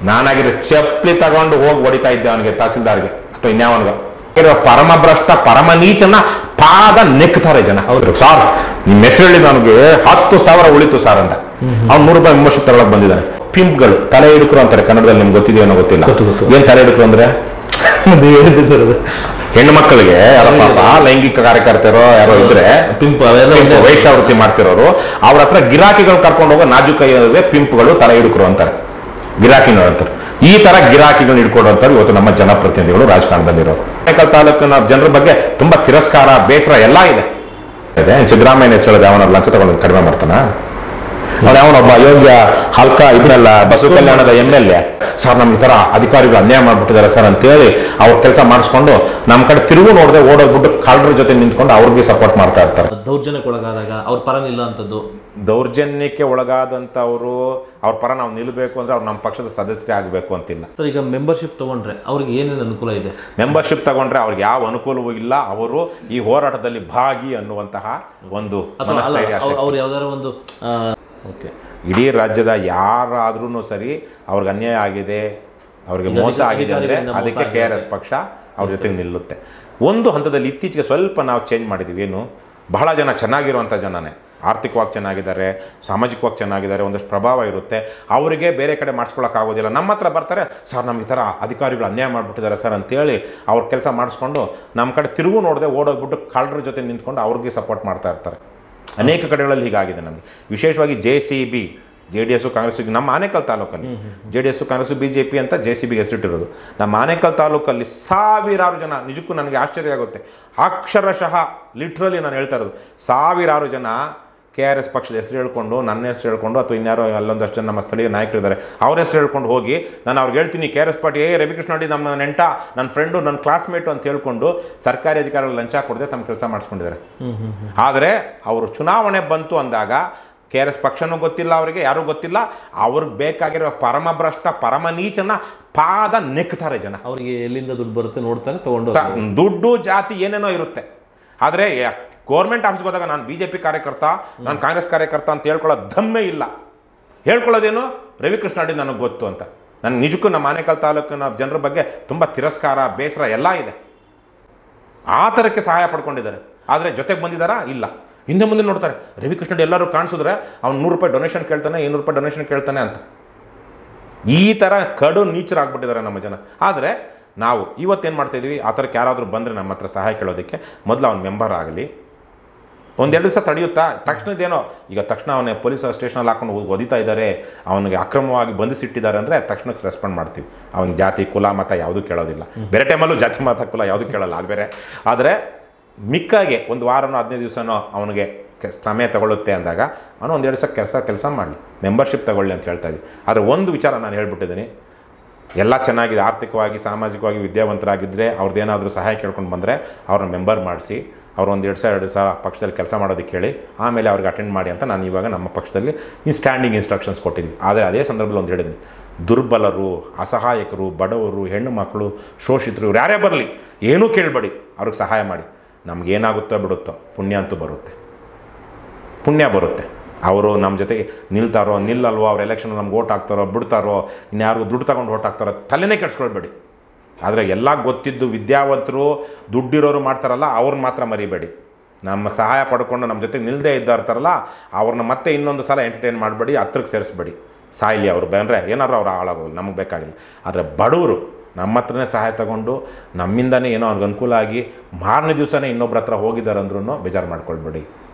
ನಾನಾಗಿರೋ ಚಪ್ಪಲಿ ತಗೊಂಡು ಹೋಗಿ ಹೊಡಿತಾ ಇದ್ದೆ ಅವನಿಗೆ, ತಹಸೀಲ್ದಾರ್ಗೆ ಅಥವಾ ಇನ್ಯಾವನ್ಗ. ಪರಮ ಭ್ರಷ್ಟ ಪರಮ ನೀಚನ ಪಾದ ನೆಕ್ತಾರೆ ಜನ. ಹೌದು ಸಾರ್ ನಿಮ್ಮ ಹೆಸರು ಹೇಳಿ ನನಗೆ 10,000 ಉಳಿತು ಸಾರ್ ಅಂತ. ಅವ್ನು 100 ರೂಪಾಯಿ ಮೆಂಬರ್ಶಿಪ್ ತಗೊಳಕ್ ಬಂದಿದ್ದಾನೆ. ಪಿಂಪ್ಗಳು ತಲೆ ಹಿಡುಕರು ಅಂತಾರೆ ಕನ್ನಡದಲ್ಲಿ, ನಿಮ್ಗೆ ಗೊತ್ತಿದೆಯೋ ಏನೋ ಗೊತ್ತಿಲ್ಲ. ಏನ್ ತಲೆ ಹಿಡುಕರು ಅಂದ್ರೆ ಹೆಣ್ಣು ಮಕ್ಕಳಿಗೆ ಯಾರೋ ಪಾಪ ಲೈಂಗಿಕ ಕಾರ್ಯಕರ್ತರೋ ಯಾರೋ ಇದ್ರೆ ವೇಷಾವೃತ್ತಿ ಮಾಡ್ತಿರೋರು ಅವ್ರ ಹತ್ರ ಗಿರಾಕಿಗಳು ಕರ್ಕೊಂಡು ಹೋಗೋ ನಾಜುಕೈಯವೇ ಪಿಂಪ್ಗಳು ತಲೆ ಹಿಡುಕರು ಅಂತಾರೆ, ಗಿರಾಕಿಗಳು ಅಂತಾರೆ. ಈ ತರ ಗಿರಾಕಿಗಳು ಹಿಡ್ಕೊಡುವಂತಾರೆ ಇವತ್ತು ನಮ್ಮ ಜನಪ್ರತಿನಿಧಿಗಳು ರಾಜಕಾರಣದಲ್ಲಿರೋರು. ಆನೇಕಲ್ ತಾಲೂಕಿನ ಜನರ ಬಗ್ಗೆ ತುಂಬಾ ತಿರಸ್ಕಾರ, ಬೇಸರ ಎಲ್ಲ ಇದೆ. ಸಿದ್ದರಾಮಯ್ಯ ಹೆಸರು ಹೇಳಿದೆ ಅವನ ಲಂಚ ತಗೊಂಡು ಕಡಿಮೆ ಮಾಡ್ತಾನ? ಅವನೊಬ್ಬ ಅಯೋಗ್ಯ ಹಲ್ಕ ಇದ್ರಲ್ಲ ಬಸವ ಕಲ್ಯಾಣದ MLA ಸರ್ ನಮ್ಗೆ ಈ ತರ ಅಧಿಕಾರಿಗಳು ಅನ್ಯಾಯ ಮಾಡ್ಬಿಟ್ಟಿದ್ದಾರೆ ಸರ್ ಅಂತೇಳಿ ಅವ್ರ ಕೆಲಸ ಮಾಡಿಸ್ಕೊಂಡು ನಮ್ಮ ಕಡೆ ತಿರುಗು ನೋಡದೆ ಓಡೋಗ್ಬಿಟ್ಟು ಕಳ್ಳರ ಜೊತೆ ನಿಂತ್ಕೊಂಡು ಅವ್ರಿಗೆ ಸಪೋರ್ಟ್ ಮಾಡ್ತಾ ಇರ್ತಾರೆ. ದೌರ್ಜನ್ಯಕ್ಕೆ ಒಳಗಾದಾಗ ಅವ್ರ ಪರ ನಿಲ್ಲುವಂಥದ್ದು, ದೌರ್ಜನ್ಯಕ್ಕೆ ಒಳಗಾದಂಥವ್ರು ಅವ್ರ ಪರ ನಾವು ನಿಲ್ಲಬೇಕು ಅಂದ್ರೆ ಅವ್ರು ನಮ್ಮ ಪಕ್ಷದ ಸದಸ್ಯರೇ ಆಗಬೇಕು ಅಂತಿಲ್ಲ ಸರ್. ಈಗ ಮೆಂಬರ್ಶಿಪ್ ತಗೊಂಡ್ರೆ ಅವ್ರಿಗೆ ಏನೇನು ಅನುಕೂಲ ಇದೆ? ಮೆಂಬರ್ಶಿಪ್ ತಗೊಂಡ್ರೆ ಅವ್ರಿಗೆ ಯಾವ ಅನುಕೂಲವೂ ಇಲ್ಲ. ಅವರು ಈ ಹೋರಾಟದಲ್ಲಿ ಭಾಗಿ ಅನ್ನುವಂತಹ ಒಂದು ಅವ್ರು ಯಾವ್ದಾರ ಒಂದು ಇಡೀ ರಾಜ್ಯದ ಯಾರಾದ್ರೂ ಸರಿ ಅವ್ರಿಗೆ ಅನ್ಯಾಯ ಆಗಿದೆ, ಅವ್ರಿಗೆ ಮೋಸ ಆಗಿದೆ ಅಂದ್ರೆ ಅದಕ್ಕೆ KRS ಪಕ್ಷ ಅವ್ರ ಜೊತೆಗೆ ನಿಲ್ಲುತ್ತೆ. ಒಂದು ಹಂತದಲ್ಲಿ ಇತ್ತೀಚೆಗೆ ಸ್ವಲ್ಪ ನಾವು ಚೇಂಜ್ ಮಾಡಿದ್ದೀವಿ. ಏನು, ಬಹಳ ಜನ ಚೆನ್ನಾಗಿರುವಂಥ ಜನನೇ, ಆರ್ಥಿಕವಾಗಿ ಚೆನ್ನಾಗಿದ್ದಾರೆ, ಸಾಮಾಜಿಕವಾಗಿ ಚೆನ್ನಾಗಿದ್ದಾರೆ, ಒಂದಷ್ಟು ಪ್ರಭಾವ ಇರುತ್ತೆ, ಅವರಿಗೆ ಬೇರೆ ಕಡೆ ಮಾಡಿಸ್ಕೊಳಕ್ಕಾಗೋದಿಲ್ಲ. ನಮ್ಮ ಹತ್ರ ಬರ್ತಾರೆ, ಸರ್ ನಮ್ಗೆ ಈ ಥರ ಅಧಿಕಾರಿಗಳು ಅನ್ಯಾಯ ಮಾಡಿಬಿಟ್ಟಿದ್ದಾರೆ ಸರ್ ಅಂತೇಳಿ ಅವ್ರ ಕೆಲಸ ಮಾಡಿಸ್ಕೊಂಡು ನಮ್ಮ ಕಡೆ ತಿರುಗು ನೋಡದೆ ಓಡೋಗ್ಬಿಟ್ಟು ಕಳ್ಳರ ಜೊತೆ ನಿಂತ್ಕೊಂಡು ಅವ್ರಿಗೆ ಸಪೋರ್ಟ್ ಮಾಡ್ತಾ ಇರ್ತಾರೆ. ಅನೇಕ ಕಡೆಗಳಲ್ಲಿ ಹೀಗಾಗಿದೆ ನಮಗೆ. ವಿಶೇಷವಾಗಿ JCB, JDS ಕಾಂಗ್ರೆಸ್, ನಮ್ಮ ಆನೇಕಲ್ ತಾಲೂಕಲ್ಲಿ JDS ಕಾಂಗ್ರೆಸ್ BJP ಅಂತ JCBಗೆ ಹೆಸರಿಟ್ಟಿರೋದು. ನಮ್ಮ ಆನೇಕಲ್ ತಾಲೂಕಲ್ಲಿ ಸಾವಿರಾರು ಜನ, ನಿಜಕ್ಕೂ ನನಗೆ ಆಶ್ಚರ್ಯ ಆಗುತ್ತೆ, ಅಕ್ಷರಶಃ ಲಿಟ್ರಲಿ ನಾನು ಹೇಳ್ತಾ ಇರೋದು, ಸಾವಿರಾರು ಜನ KRS ಪಕ್ಷದ ಹೆಸರು ಹೇಳ್ಕೊಂಡು, ನನ್ನ ಹೆಸರು ಹೇಳ್ಕೊಂಡು, ಅಥವಾ ಇನ್ಯಾರೋ ಅಲ್ಲೊಂದಷ್ಟು ಜನ ನಮ್ಮ ಸ್ಥಳೀಯ ನಾಯಕರಿದ್ದಾರೆ ಅವ್ರ ಹೆಸರು ಹೇಳ್ಕೊಂಡು ಹೋಗಿ ನಾನು ಅವ್ರಿಗೆ ಹೇಳ್ತೀನಿ KRS ಪಾರ್ಟಿ ರವಿಕೃಷ್ಣ ರೆಡ್ಡಿ ನಮ್ಮ ನೆಂಟ, ನನ್ನ ಫ್ರೆಂಡು, ನನ್ನ ಕ್ಲಾಸ್ಮೇಟು ಅಂತ ಹೇಳ್ಕೊಂಡು ಸರ್ಕಾರಿ ಅಧಿಕಾರಿಗಳು ಲಂಚ ಕೊಡದೆ ತಮ್ಮ ಕೆಲಸ ಮಾಡಿಸ್ಕೊಂಡಿದ್ದಾರೆ. ಆದರೆ ಅವರು ಚುನಾವಣೆ ಬಂತು ಅಂದಾಗ KRS ಪಕ್ಷನೂ ಗೊತ್ತಿಲ್ಲ, ಅವರಿಗೆ ಯಾರೂ ಗೊತ್ತಿಲ್ಲ, ಅವ್ರಿಗೆ ಬೇಕಾಗಿರೋ ಪರಮ ಭ್ರಷ್ಟ ಪರಮ ನೀಚನ ಪಾದ ನೆಕ್ತಾರೆ ಜನ. ಅವ್ರಿಗೆ ಎಲ್ಲಿಂದ ದುಡ್ಡು ಬರುತ್ತೆ ನೋಡ್ತಾನೆ ತಗೊಂಡು, ದುಡ್ಡು ಜಾತಿ ಏನೇನೋ ಇರುತ್ತೆ. ಆದರೆ ಗೌರ್ಮೆಂಟ್ ಆಫೀಸ್ಗೆ ಹೋದಾಗ ನಾನು BJP ಕಾರ್ಯಕರ್ತ, ನಾನು ಕಾಂಗ್ರೆಸ್ ಕಾರ್ಯಕರ್ತ ಅಂತ ಹೇಳ್ಕೊಳ್ಳೋದು ದಮ್ಮೇ ಇಲ್ಲ. ಹೇಳ್ಕೊಳ್ಳೋದೇನು, ರವಿಕೃಷ್ಣ ರೆಡ್ಡಿ ನನಗೆ ಗೊತ್ತು ಅಂತ. ನನ್ನ ನಿಜಕ್ಕೂ ನಮ್ಮ ಆನೇಕಲ್ ತಾಲೂಕಿನ ಜನರ ಬಗ್ಗೆ ತುಂಬ ತಿರಸ್ಕಾರ, ಬೇಸರ ಎಲ್ಲ ಇದೆ. ಆ ಥರಕ್ಕೆ ಸಹಾಯ ಪಡ್ಕೊಂಡಿದ್ದಾರೆ. ಆದರೆ ಜೊತೆಗೆ ಬಂದಿದ್ದಾರಾ? ಇಲ್ಲ. ಹಿಂದೆ ಮುಂದೆ ನೋಡ್ತಾರೆ, ರವಿಕೃಷ್ಣ ರೆಡ್ಡಿ ಎಲ್ಲರೂ ಕಾಣಿಸಿದ್ರೆ ಅವ್ನು 100 ರೂಪಾಯಿ ಡೊನೇಷನ್ ಕೇಳ್ತಾನೆ, 200 ರೂಪಾಯಿ ಡೊನೇಷನ್ ಕೇಳ್ತಾನೆ ಅಂತ. ಈ ಥರ ಕಡು ನೀಚರಾಗ್ಬಿಟ್ಟಿದ್ದಾರೆ ನಮ್ಮ ಜನ. ಆದರೆ ನಾವು ಇವತ್ತೇನು ಮಾಡ್ತಾಯಿದ್ವಿ, ಆ ಥರಕ್ಕೆ ಯಾರಾದರೂ ಬಂದರೆ ನಮ್ಮ ಹತ್ರ ಸಹಾಯ ಕೇಳೋದಕ್ಕೆ ಮೊದಲು ಅವ್ನು ಮೆಂಬರ್ ಆಗಲಿ, ಒಂದೆರಡು ದಿವಸ ತಡೆಯುತ್ತಾ, ತಕ್ಷಣದ್ದೇನೋ ಈಗ ತಕ್ಷಣ ಅವನೇ ಪೊಲೀಸ್ ಸ್ಟೇಷನಲ್ಲಿ ಹಾಕೊಂಡು ಒದಿತಾ ಇದ್ದಾರೆ, ಅವನಿಗೆ ಅಕ್ರಮವಾಗಿ ಬಂಧಿಸಿಟ್ಟಿದ್ದಾರೆ ಅಂದರೆ ತಕ್ಷಣಕ್ಕೆ ರೆಸ್ಪಾಂಡ್ ಮಾಡ್ತೀವಿ. ಅವನ ಜಾತಿ ಕುಲ ಮತ ಯಾವುದೂ ಕೇಳೋದಿಲ್ಲ. ಬೇರೆ ಟೈಮಲ್ಲೂ ಜಾತಿ ಮತ ಕುಲ ಯಾವುದೂ ಕೇಳೋಲ್ಲ, ಅದು ಬೇರೆ. ಆದರೆ ಮಿಕ್ಕಾಗೆ ಒಂದು ವಾರನೋ 15 ದಿವಸನೋ ಅವನಿಗೆ ಸಮಯ ತಗೊಳ್ಳುತ್ತೆ ಅಂದಾಗ ಅವನು ಒಂದೆರಡು ದಿವಸ ಕೆಲಸ ಮಾಡಲಿ, ಮೆಂಬರ್ಶಿಪ್ ತಗೊಳ್ಳಿ ಅಂತ ಹೇಳ್ತಾ ಇದ್ವಿ. ಆದರೆ ಒಂದು ವಿಚಾರ ನಾನು ಹೇಳ್ಬಿಟ್ಟಿದ್ದೀನಿ, ಎಲ್ಲ ಚೆನ್ನಾಗಿದೆ, ಆರ್ಥಿಕವಾಗಿ ಸಾಮಾಜಿಕವಾಗಿ ವಿದ್ಯಾವಂತರಾಗಿದ್ದರೆ ಅವ್ರದ್ದೇನಾದರೂ ಸಹಾಯ ಕೇಳ್ಕೊಂಡು ಬಂದರೆ ಅವ್ರನ್ನ ಮೆಂಬರ್ ಮಾಡಿಸಿ, ಅವ್ರು 1-2 ದಿವಸ ಪಕ್ಷದಲ್ಲಿ ಕೆಲಸ ಮಾಡೋದಕ್ಕೆ ಹೇಳಿ ಆಮೇಲೆ ಅವ್ರಿಗೆ ಅಟೆಂಡ್ ಮಾಡಿ ಅಂತ ನಾನು ಇವಾಗ ನಮ್ಮ ಪಕ್ಷದಲ್ಲಿ ಸ್ಟ್ಯಾಂಡಿಂಗ್ ಇನ್ಸ್ಟ್ರಕ್ಷನ್ಸ್ ಕೊಟ್ಟಿದ್ವಿ. ಆದರೆ ಅದೇ ಸಂದರ್ಭದಲ್ಲಿ ಒಂದು ಹೇಳಿದ್ದೀನಿ, ದುರ್ಬಲರು, ಅಸಹಾಯಕರು, ಬಡವರು, ಹೆಣ್ಣು ಮಕ್ಕಳು, ಶೋಷಿತರು, ಇವ್ರು ಯಾರೇ ಬರಲಿ ಏನೂ ಕೇಳಬೇಡಿ, ಅವ್ರಿಗೆ ಸಹಾಯ ಮಾಡಿ. ನಮಗೇನಾಗುತ್ತೋ ಬಿಡುತ್ತೋ ಪುಣ್ಯ ಅಂತೂ ಬರುತ್ತೆ, ಪುಣ್ಯ ಬರುತ್ತೆ. ಅವರು ನಮ್ಮ ಜೊತೆಗೆ ನಿಲ್ತಾರೋ ನಿಲ್ಲಲ್ವೋ, ಅವ್ರು ಎಲೆಕ್ಷನ್ ನಮ್ಗೆ ಓಟ್ ಹಾಕ್ತಾರೋ ಬಿಡ್ತಾರೋ, ಇನ್ಯಾರಿಗೂ ದುಡ್ಡು ತಗೊಂಡು ಓಟ್ ಹಾಕ್ತಾರೋ ತಲೆನೇ ಕೆಡಿಸ್ಕೊಳ್ಬೇಡಿ. ಆದರೆ ಎಲ್ಲ ಗೊತ್ತಿದ್ದು ವಿದ್ಯಾವಂತರು ದುಡ್ಡಿರೋರು ಮಾಡ್ತಾರಲ್ಲ ಅವ್ರನ್ನ ಮಾತ್ರ ಮರಿಬೇಡಿ. ನಮ್ಮ ಸಹಾಯ ಪಡ್ಕೊಂಡು ನಮ್ಮ ಜೊತೆಗೆ ನಿಲ್ಲದೇ ಇರ್ತಾರಲ್ಲ ಅವ್ರನ್ನ ಮತ್ತೆ ಇನ್ನೊಂದು ಸಲ ಎಂಟರ್ಟೈನ್ ಮಾಡಬೇಡಿ, ಹತ್ರಕ್ಕೆ ಸೇರಿಸ್ಬೇಡಿ. ಸಾಯಿಲಿ ಅವರು ಬಂದರೆ ಏನಾದ್ರು ಅವ್ರು ಹಾಳಾಗೋದು, ನಮಗೆ ಬೇಕಾಗಿಲ್ಲ. ಆದರೆ ಬಡವರು ನಮ್ಮ ಹತ್ರನೇ ಸಹಾಯ ತಗೊಂಡು ನಮ್ಮಿಂದನೇ ಏನೋ ಅವ್ರಿಗೆ ಅನುಕೂಲ ಆಗಿ ಮಾರನೇ ದಿವಸನೇ ಇನ್ನೊಬ್ರ ಹತ್ರ ಹೋಗಿದ್ದಾರೆ ಅಂದ್ರೂ ಬೇಜಾರು ಮಾಡ್ಕೊಳ್ಬೇಡಿ.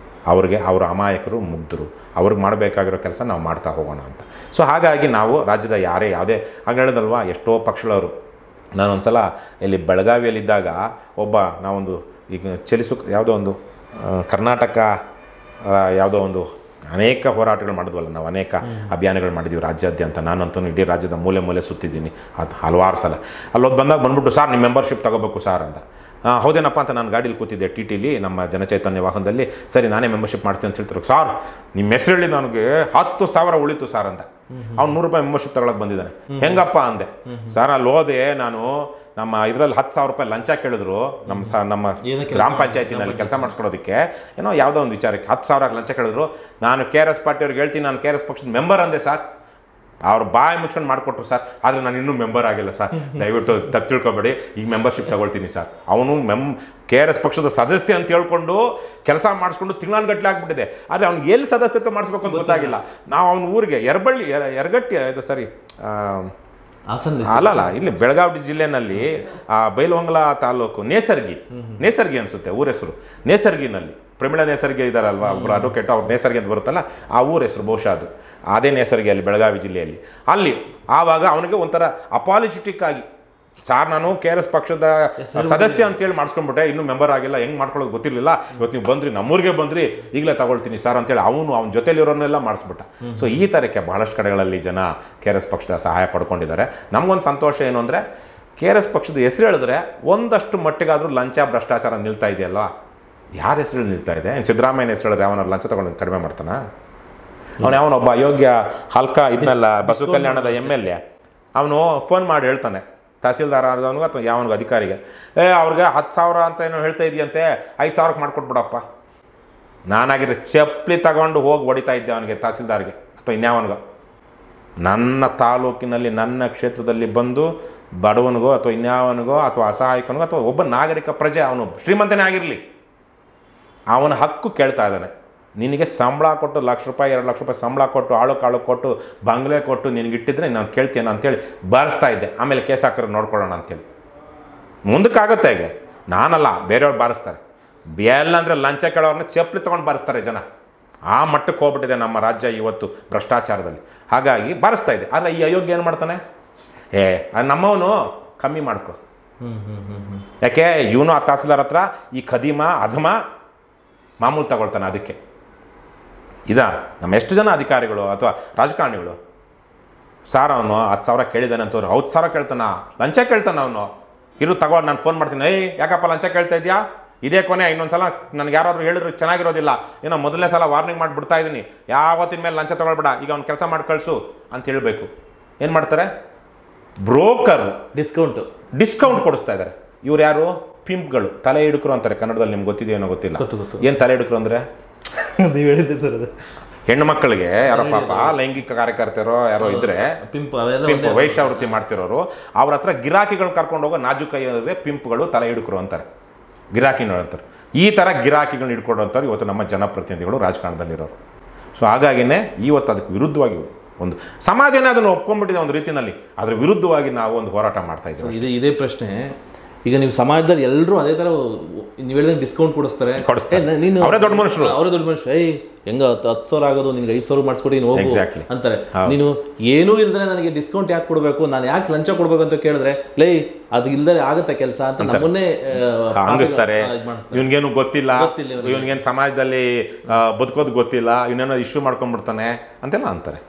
ಅವ್ರಿಗೆ ಅವರ ಅಮಾಯಕರು, ಮುಗ್ಧರು, ಅವ್ರಿಗೆ ಮಾಡಬೇಕಾಗಿರೋ ಕೆಲಸ ನಾವು ಮಾಡ್ತಾ ಹೋಗೋಣ ಅಂತ. ಸೊ ಹಾಗಾಗಿ ನಾವು ರಾಜ್ಯದ ಯಾರೇ ಯಾವುದೇ ಹಾಗೆ ಹೇಳಿದಲ್ವ, ಎಷ್ಟೋ ಪಕ್ಷಗಳವರು. ನಾನೊಂದು ಸಲ ಇಲ್ಲಿ ಬೆಳಗಾವಿಯಲ್ಲಿದ್ದಾಗ ನಾವೊಂದು ಈಗ ಯಾವುದೋ ಒಂದು ಕರ್ನಾಟಕ ಯಾವುದೋ ಒಂದು ಅನೇಕ ಹೋರಾಟಗಳು ಮಾಡಿದ್ವಲ್ಲ ನಾವು, ಅನೇಕ ಅಭಿಯಾನಗಳು ಮಾಡಿದ್ವಿ ರಾಜ್ಯಾದ್ಯಂತ. ನಾನಂತೂ ಇಡೀ ರಾಜ್ಯದ ಮೂಲೆ ಮೂಲೆ ಸುತ್ತಿದ್ದೀನಿ ಅದು ಹಲವಾರು ಸಲ. ಅಲ್ಲೊಂದು ಬಂದಾಗ ಬಂದ್ಬಿಟ್ಟು, ಸಾರ್ ನಿಮ್ಮ ಮೆಂಬರ್ಶಿಪ್ ತಗೋಬೇಕು ಸಾರ್ ಅಂತ. ಹೌದೇನಪ್ಪ ಅಂತ ನಾನು ಗಾಡೀಲಿ ಕೂತಿದ್ದೆ TTಲಿ, ನಮ್ಮ ಜನಚೈತನ್ಯ ವಾಹನದಲ್ಲಿ. ಸರಿ ನಾನೇ ಮೆಂಬರ್ಶಿಪ್ ಮಾಡ್ತೀನಿ ಅಂತ ಹೇಳ್ತಾರೆ. ಸಾರ್ ನಿಮ್ಮ ಹೆಸರು ಹೇಳಿ ನನಗೆ 10,000 ಉಳಿತು ಸಾರ್ ಅಂತ. ಅವ್ನು 100 ರೂಪಾಯಿ ಮೆಂಬರ್ಶಿಪ್ ತಗೊಳಕ್ಕೆ ಬಂದಿದ್ದಾನೆ. ಹೆಂಗಪ್ಪ ಅಂದೆ. ಸರ್ ಅಲ್ಲಿ ಹೋದೆ ನಾನು, ನಮ್ಮ ಇದರಲ್ಲಿ 10,000 ರೂಪಾಯಿ ಲಂಚ ಕೇಳಿದ್ರು ನಮ್ಮ ಗ್ರಾಮ ಪಂಚಾಯತಿನಲ್ಲಿ ಕೆಲಸ ಮಾಡಿಸ್ಕೊಡೋದಕ್ಕೆ, ಏನೋ ಯಾವುದೋ ಒಂದು ವಿಚಾರಕ್ಕೆ 10,000 ಲಂಚ ಕೇಳಿದ್ರು. ನಾನು KRS ಪಾರ್ಟಿಯವ್ರಿಗೆ ಹೇಳ್ತೀನಿ, ನಾನು KRS ಪಕ್ಷದ ಮೆಂಬರ್ ಅಂದೆ ಸಾರ್. ಅವ್ರು ಬಾಯಿ ಮುಚ್ಕೊಂಡು ಮಾಡಿಕೊಟ್ರು ಸರ್, ಆದರೆ ನಾನು ಇನ್ನೂ ಮೆಂಬರ್ ಆಗಿಲ್ಲ ಸರ್, ದಯವಿಟ್ಟು ತಪ್ಪು ತಿಳ್ಕೊಬೇಡಿ, ಈಗ ಮೆಂಬರ್ಶಿಪ್ ತಗೊಳ್ತೀನಿ ಸರ್. ಅವನು KRS ಪಕ್ಷದ ಸದಸ್ಯ ಅಂತ ಹೇಳ್ಕೊಂಡು ಕೆಲಸ ಮಾಡಿಸ್ಕೊಂಡು ತಿಂಗಳಾನುಗಟ್ಟಲೆ ಆಗ್ಬಿಟ್ಟಿದೆ. ಆದರೆ ಅವ್ನಿಗೆ ಎಲ್ಲಿ ಸದಸ್ಯತ್ವ ಮಾಡಿಸ್ಬೇಕು ಅಂತ ಗೊತ್ತಾಗಿಲ್ಲ. ನಾವು ಅವ್ನ ಊರಿಗೆ ಯರಗಟ್ಟಿ ಇದು ಸರಿ ಅಲ್ಲ ಇಲ್ಲಿ ಬೆಳಗಾವಿ ಜಿಲ್ಲೆನಲ್ಲಿ ಬೈಲಹೊಂಗಲ ತಾಲೂಕು ನೇಸರ್ಗಿ ಅನಿಸುತ್ತೆ ಊರ ಹೆಸರು. ನೇಸರ್ಗಿನಲ್ಲಿ ಪ್ರಮೀಳಾ ನೇಸರ್ಗಿ ಇದ್ದಾರಲ್ವಾ ಒಬ್ಬರು ಅಡ್ವೊಕೇಟ್, ಅವ್ರು ನೇಸರ್ಗಿ ಅಂತ ಬರುತ್ತಲ್ಲ ಆ ಊರ ಹೆಸರು ಬಹುಶಃ ಅದೇ ನೇಸರ್ಗಿ ಅಲ್ಲಿ ಬೆಳಗಾವಿ ಜಿಲ್ಲೆಯಲ್ಲಿ. ಅಲ್ಲಿ ಆವಾಗ ಅವನಿಗೆ ಒಂಥರ ಅಪಾಲಜಿಟಿಕ್ ಆಗಿ ಸಾರ್ ನಾನು KRS ಪಕ್ಷದ ಸದಸ್ಯ ಅಂತೇಳಿ ಮಾಡಿಸ್ಕೊಂಡ್ಬಿಟ್ಟೆ, ಇನ್ನೂ ಮೆಂಬರ್ ಆಗಿಲ್ಲ, ಹೆಂಗೆ ಮಾಡ್ಕೊಳ್ಳೋದು ಗೊತ್ತಿರಲಿಲ್ಲ, ಇವತ್ತು ನೀವು ಬಂದ್ರಿ ನಮ್ಮೂರಿಗೆ ಬಂದ್ರಿ, ಈಗಲೇ ತಗೊಳ್ತೀನಿ ಸರ್ ಅಂತೇಳಿ ಅವನ ಜೊತೆಲಿರೋನೆಲ್ಲ ಮಾಡಿಸ್ಬಿಟ್ಟ. ಸೊ ಈ ಥರಕ್ಕೆ ಬಹಳಷ್ಟು ಕಡೆಗಳಲ್ಲಿ ಜನ KRS ಪಕ್ಷದ ಸಹಾಯ ಪಡ್ಕೊಂಡಿದ್ದಾರೆ. ನಮಗೊಂದು ಸಂತೋಷ ಏನು ಅಂದರೆ KRS ಪಕ್ಷದ ಹೆಸರು ಹೇಳಿದ್ರೆ ಒಂದಷ್ಟು ಮಟ್ಟಿಗಾದರೂ ಲಂಚ ಭ್ರಷ್ಟಾಚಾರ ನಿಲ್ತಾ ಇದೆಯಲ್ವಾ. ಯಾರ ಹೆಸರು ನಿಲ್ತಾ ಇದೆ? ಸಿದ್ದರಾಮಯ್ಯನ ಹೆಸರು ಹೇಳಿದ್ರೆ ಅವನ ಲಂಚ ತಗೊಂಡು ಕಡಿಮೆ ಮಾಡ್ತಾನ? ಅವನೊಬ್ಬ ಅಯೋಗ್ಯ ಹಲ್ಕ ಇದನ್ನೆಲ್ಲ ಬಸವ ಕಲ್ಯಾಣದ MLA ಅವನು ಫೋನ್ ಮಾಡಿ ಹೇಳ್ತಾನೆ ತಹಸೀಲ್ದಾರ್ ಆದವನಿಗೆ ಅಥವಾ ಯಾವನಿಗೆ ಅಧಿಕಾರಿಗೆ, ಅವ್ರಿಗೆ 10,000 ಅಂತ ಏನೋ ಹೇಳ್ತಾ ಇದೆಯಂತೆ, 5,000ಕ್ಕೆ ಮಾಡಿಕೊಟ್ಬಿಡಪ್ಪ. ನಾನಾಗಿರೋ ಚಪ್ಪಲಿ ತಗೊಂಡು ಹೋಗಿ ಹೊಡಿತಾ ಇದ್ದೆ ಅವನಿಗೆ, ತಹಸೀಲ್ದಾರ್ಗೆ ಅಥವಾ ಇನ್ಯಾವನಿಗೋ. ನನ್ನ ತಾಲೂಕಿನಲ್ಲಿ ನನ್ನ ಕ್ಷೇತ್ರದಲ್ಲಿ ಬಂದು ಬಡವನಿಗೋ ಅಥವಾ ಇನ್ಯಾವನಿಗೋ ಅಥವಾ ಅಸಹಾಯಕನಿಗೋ ಅಥವಾ ಒಬ್ಬ ನಾಗರಿಕ ಪ್ರಜೆ, ಅವನು ಶ್ರೀಮಂತನೇ ಆಗಿರಲಿ, ಅವನ ಹಕ್ಕು ಕೇಳ್ತಾ ಇದ್ದಾನೆ. ನಿನಗೆ ಸಂಬಳ ಕೊಟ್ಟು ₹1,00,000 ₹2,00,000 ಸಂಬಳ ಕೊಟ್ಟು ಆಳು ಕಾಳು ಕೊಟ್ಟು ಬಂಗ್ಲೆ ಕೊಟ್ಟು ನಿನಗಿಟ್ಟಿದ್ರೆ ನಾನು ಕೇಳ್ತೀನ ಅಂತೇಳಿ ಬಾರಿಸ್ತಾ ಇದ್ದೆ. ಆಮೇಲೆ ಕೇಸ್ ಹಾಕಿದ್ರೆ ನೋಡ್ಕೊಳ್ಳೋಣ ಅಂತೇಳಿ ಮುಂದಕ್ಕಾಗತ್ತೆ. ಈಗ ನಾನಲ್ಲ, ಬೇರೆಯವ್ರು ಬಾರಿಸ್ತಾರೆ. ಎಲ್ಲ ಅಂದರೆ ಲಂಚ ಕೇಳೋರನ್ನ ಚಪ್ಪಲಿ ತೊಗೊಂಡು ಬಾರಿಸ್ತಾರೆ ಜನ. ಆ ಮಟ್ಟಕ್ಕೆ ಹೋಗ್ಬಿಟ್ಟಿದೆ ನಮ್ಮ ರಾಜ್ಯ ಇವತ್ತು ಭ್ರಷ್ಟಾಚಾರದಲ್ಲಿ. ಹಾಗಾಗಿ ಬಾರಿಸ್ತಾ ಇದೆ. ಆದರೆ ಈ ಅಯೋಗ್ಯ ಏನು ಮಾಡ್ತಾನೆ, ನಮ್ಮವನು ಕಮ್ಮಿ ಮಾಡ್ಕೊ. ಯಾಕೆ ಇವನು ಆ ತಹಸೀಲ್ದಾರ್ ಹತ್ರ ಈ ಖದೀಮ ಅಧಮ ಮಾಮೂಲು ತಗೊಳ್ತಾನೆ. ಅದಕ್ಕೆ ನಮ್ಮ ಎಷ್ಟು ಜನ ಅಧಿಕಾರಿಗಳು ಅಥವಾ ರಾಜಕಾರಣಿಗಳು ಸಾರ್ ಅವನು 10,000 ಕೇಳಿದ್ದಾನೆ ಅಂತವ್ರು 10,000 ಕೇಳ್ತಾನ, ಲಂಚ ಕೇಳ್ತಾನೆ ಅವನು. ತಗೊಳ್ಳಿ, ನಾನು ಫೋನ್ ಮಾಡ್ತೀನಿ, ಯಾಕಪ್ಪ ಲಂಚ ಕೇಳ್ತಾ ಇದೆಯಾ, ಇದೇ ಕೊನೆ, ಇನ್ನೊಂದ್ಸಲ ನನಗೆ ಯಾರಾದ್ರು ಹೇಳಿದ್ರು ಚೆನ್ನಾಗಿರೋದಿಲ್ಲ, ಏನೋ ಮೊದಲನೇ ಸಲ ವಾರ್ನಿಂಗ್ ಮಾಡಿ ಬಿಡ್ತಾ ಇದ್ದೀನಿ, ಯಾವತ್ತಿನ ಮೇಲೆ ಲಂಚ ತೊಗೊಳ್ಬೇಡ, ಈಗ ಅವ್ನು ಕೆಲಸ ಮಾಡಿ ಕಳಿಸು ಅಂತ ಹೇಳಬೇಕು. ಏನು ಮಾಡ್ತಾರೆ? ಬ್ರೋಕರ್ ಡಿಸ್ಕೌಂಟ್ ಕೊಡಿಸ್ತಾ ಇದ್ದಾರೆ. ಇವ್ರು ಯಾರು? ಪಿಂಪ್ಗಳು, ತಲೆ ಹಿಡುಕರು ಅಂತಾರೆ ಕನ್ನಡದಲ್ಲಿ. ನಿಮ್ಗೆ ಗೊತ್ತಿದೆಯೋ ಗೊತ್ತಿಲ್ಲ. ಏನು ತಲೆ ಹಿಡುಕರು ಅಂದರೆ? ನೀವು ಹೇಳಿದ್ದೆ ಸರ್, ಅದು ಹೆಣ್ಣು ಮಕ್ಕಳಿಗೆ ಯಾರೋ ಪಾಪ ಲೈಂಗಿಕ ಕಾರ್ಯಕರ್ತರೋ ಯಾರೋ ಇದ್ರೆ ಪಿಂಪ್ ವೈಶ್ಯಾವೃತ್ತಿ ಮಾಡ್ತಿರೋರು, ಅವ್ರ ಹತ್ರ ಗಿರಾಕಿಗಳು ಕರ್ಕೊಂಡು ಹೋಗೋ ನಾಜುಕೈಯಾದ್ರೆ ಪಿಂಪ್ಗಳು, ತಲೆ ಹಿಡುಕರು ಅಂತಾರೆ, ಗಿರಾಕಿಗಳು ಅಂತಾರೆ. ಈ ಥರ ಗಿರಾಕಿಗಳನ್ನ ಹಿಡ್ಕೊಂಡಂಥವ್ರು ಇವತ್ತು ನಮ್ಮ ಜನಪ್ರತಿನಿಧಿಗಳು ರಾಜಕಾರಣದಲ್ಲಿರೋರು. ಸೊ ಹಾಗಾಗಿನೇ ಇವತ್ತು ಅದಕ್ಕೆ ವಿರುದ್ಧವಾಗಿ ಒಂದು ಸಮಾಜನೇ ಅದನ್ನು ಒಪ್ಕೊಂಡ್ಬಿಟ್ಟಿದೆ ಒಂದು ರೀತಿಯಲ್ಲಿ, ಅದ್ರ ವಿರುದ್ಧವಾಗಿ ನಾವು ಒಂದು ಹೋರಾಟ ಮಾಡ್ತಾ ಇದ್ದೀವಿ. ಇದೇ ಪ್ರಶ್ನೆ. ಈಗ ನೀವು ಸಮಾಜದಲ್ಲಿ ಎಲ್ಲರೂ ಅದೇ ಥರ ನೀವು ಹೇಳಿದಂಗೆ ಡಿಸ್ಕೌಂಟ್ ಕೊಡಿಸ್ತಾರೆ. ನೀನು ಅವರೇ ದೊಡ್ಡ ಮನುಷ್ಯರು, ಹೆಂಗ 10,000 ಆಗೋದು ನಿನ್ಗೆ 5,000 ಮಾಡಿಸ್ಕೊಡಿ ನೀನು ಹೋಗು ಅಂತಾರೆ. ನೀನು ಏನೂ ಇಲ್ದ್ರೆ ನನಗೆ ಡಿಸ್ಕೌಂಟ್ ಯಾಕೆ ಕೊಡಬೇಕು, ನಾನು ಯಾಕೆ ಲಂಚ ಕೊಡ್ಬೇಕು ಅಂತ ಕೇಳಿದ್ರೆ ಅದು ಇಲ್ದರೆ ಆಗುತ್ತೆ ಕೆಲಸ ಅಂತ ನಮ್ಮನ್ನೇ ಹಂಗಿಸ್ತಾರೆ. ಇವನ್ಗೇನು ಗೊತ್ತಿಲ್ಲ, ಇವನ್ಗೇನು ಸಮಾಜದಲ್ಲಿ ಬದುಕೋದು ಗೊತ್ತಿಲ್ಲ, ಇವನೇನೋ ಇಶ್ಯೂ ಮಾಡ್ಕೊಂಡ್ಬಿಡ್ತಾನೆ ಅಂತೆಲ್ಲ ಅಂತಾರೆ.